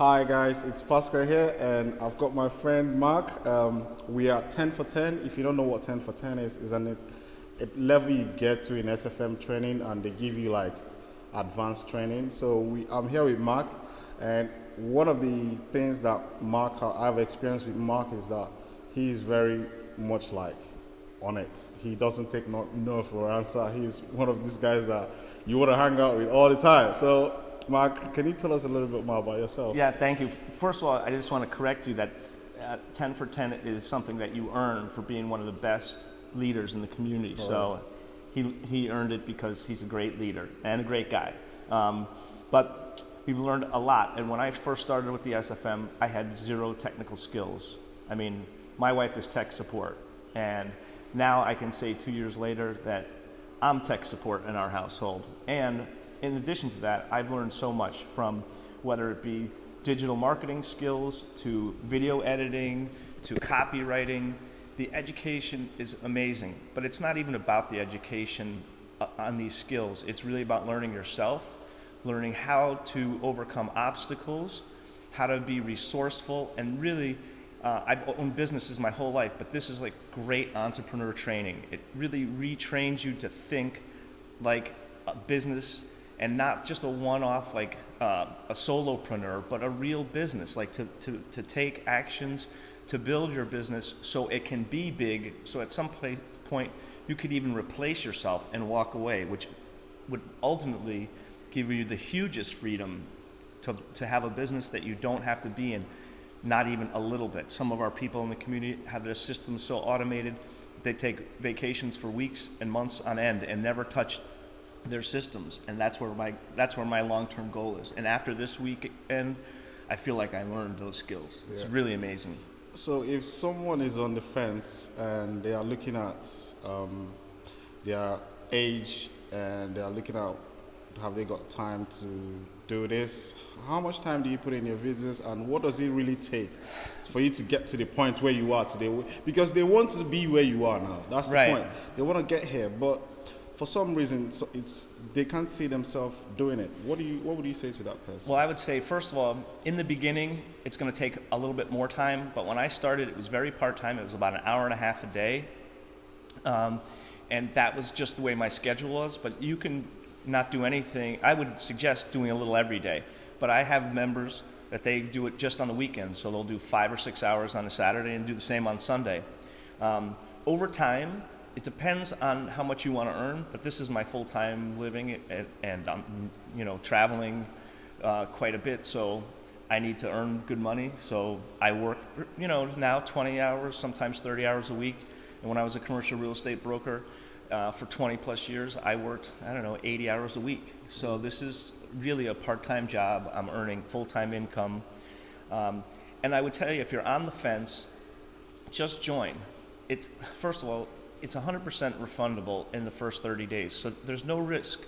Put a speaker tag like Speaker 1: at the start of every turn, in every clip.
Speaker 1: Hi guys, it's Pascal here, and I've got my friend Mark. We are 10 for 10. If you don't know what 10 for 10 is a level you get to in SFM training, and they give you like advanced training. I'm here with Mark, and one of the things that I've experienced with Mark is that he's very much like on it. He doesn't take no for an answer. He's one of these guys that you want to hang out with all the time. So Mark, can you tell us a little bit more about yourself?
Speaker 2: Yeah, thank you. First of all, I just want to correct you that 10 for 10 is something that you earn for being one of the best leaders in the community. Right. So he earned it because he's a great leader and a great guy. But we've learned a lot. And when I first started with the SFM, I had zero technical skills. I mean, my wife is tech support. And now I can say 2 years later that I'm tech support in our household. And in addition to that, I've learned so much, from whether it be digital marketing skills to video editing to copywriting. The education is amazing, but it's not even about the education on these skills. It's really about learning yourself, learning how to overcome obstacles, how to be resourceful, and really, I've owned businesses my whole life, but this is like great entrepreneur training. It really retrains you to think like a business, and not just a one-off like a solopreneur, but a real business, like to take actions to build your business so it can be big, so at some point you could even replace yourself and walk away, which would ultimately give you the hugest freedom to have a business that you don't have to be in, not even a little bit. Some of our people in the community have their systems so automated, they take vacations for weeks and months on end and never touch their systems, and that's where my long-term goal is. And after this weekend, I feel like I learned those skills. It's really amazing.
Speaker 1: So if someone is on the fence and they are looking at their age and they are looking at have they got time to do this, how much time do you put in your business, and what does it really take for you to get to the point where you are today? Because they want to be where you are now. That's the point. They want to get here, but for some reason, they can't see themselves doing it. What would you say to that person?
Speaker 2: Well, I would say, first of all, in the beginning, it's going to take a little bit more time. But when I started, it was very part-time. It was about an hour and a half a day. And that was just the way my schedule was. But you can not do anything. I would suggest doing a little every day. But I have members that they do it just on the weekends. So they'll do 5 or 6 hours on a Saturday and do the same on Sunday. Over time, it depends on how much you want to earn, but this is my full-time living, and I'm, traveling quite a bit, so I need to earn good money. So I work, now 20 hours, sometimes 30 hours a week. And when I was a commercial real estate broker for 20 plus years, I worked, 80 hours a week. So this is really a part-time job. I'm earning full-time income. And I would tell you, if you're on the fence, just join. First of all, it's 100% refundable in the first 30 days, so there's no risk.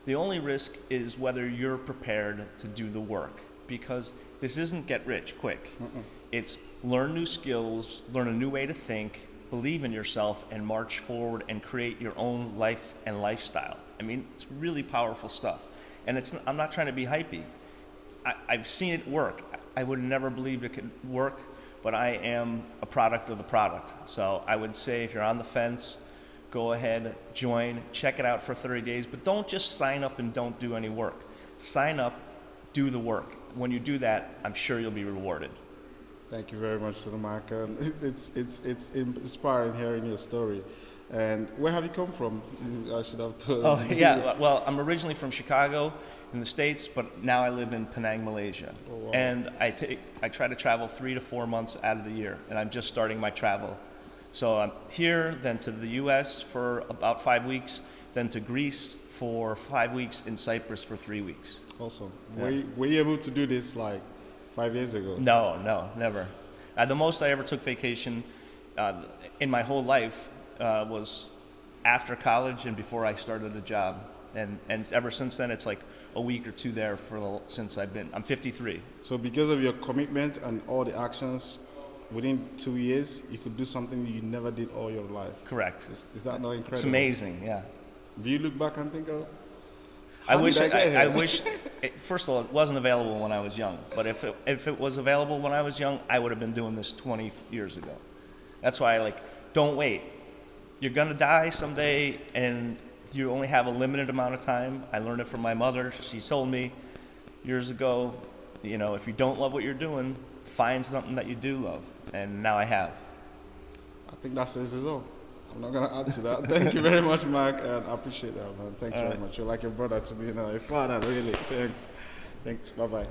Speaker 2: The only risk is whether you're prepared to do the work, because this isn't get rich quick. It's learn new skills, learn a new way to think, believe in yourself, and march forward and create your own life and lifestyle. I mean, it's really powerful stuff. And I'm not trying to be hypey. I've seen it work. I would never believe it could work, but I am a product of the product. So I would say, if you're on the fence, go ahead, join, check it out for 30 days, but don't just sign up and don't do any work. Sign up, do the work. When you do that, I'm sure you'll be rewarded.
Speaker 1: Thank you very much, Sir Mark. It's inspiring hearing your story. And where have you come from? I should have told.
Speaker 2: Oh, yeah. Well, I'm originally from Chicago in the States, but now I live in Penang, Malaysia. Oh, wow. And I try to travel 3 to 4 months out of the year, and I'm just starting my travel. So I'm here, then to the US for about 5 weeks, then to Greece for 5 weeks, in Cyprus for 3 weeks.
Speaker 1: Awesome. Yeah. Were you able to do this like 5 years ago?
Speaker 2: No, never. The most I ever took vacation in my whole life was after college and before I started a job. And ever since then, it's like a week or two there since I'm 53.
Speaker 1: So because of your commitment and all the actions, within 2 years, you could do something you never did all your life.
Speaker 2: Correct.
Speaker 1: Is that not incredible?
Speaker 2: It's amazing, yeah.
Speaker 1: Do you look back and think,
Speaker 2: I wish first of all, it wasn't available when I was young. But if it was available when I was young, I would have been doing this 20 years ago. That's why don't wait. You're gonna die someday, and you only have a limited amount of time. I learned it from my mother. She told me years ago, if you don't love what you're doing, find something that you do love. And now I have.
Speaker 1: I think that says it all. I'm not gonna add to that. Thank you very much, Mark, and I appreciate that, man. Thanks very much. You're like a brother to me, a father, really. Thanks. Bye bye.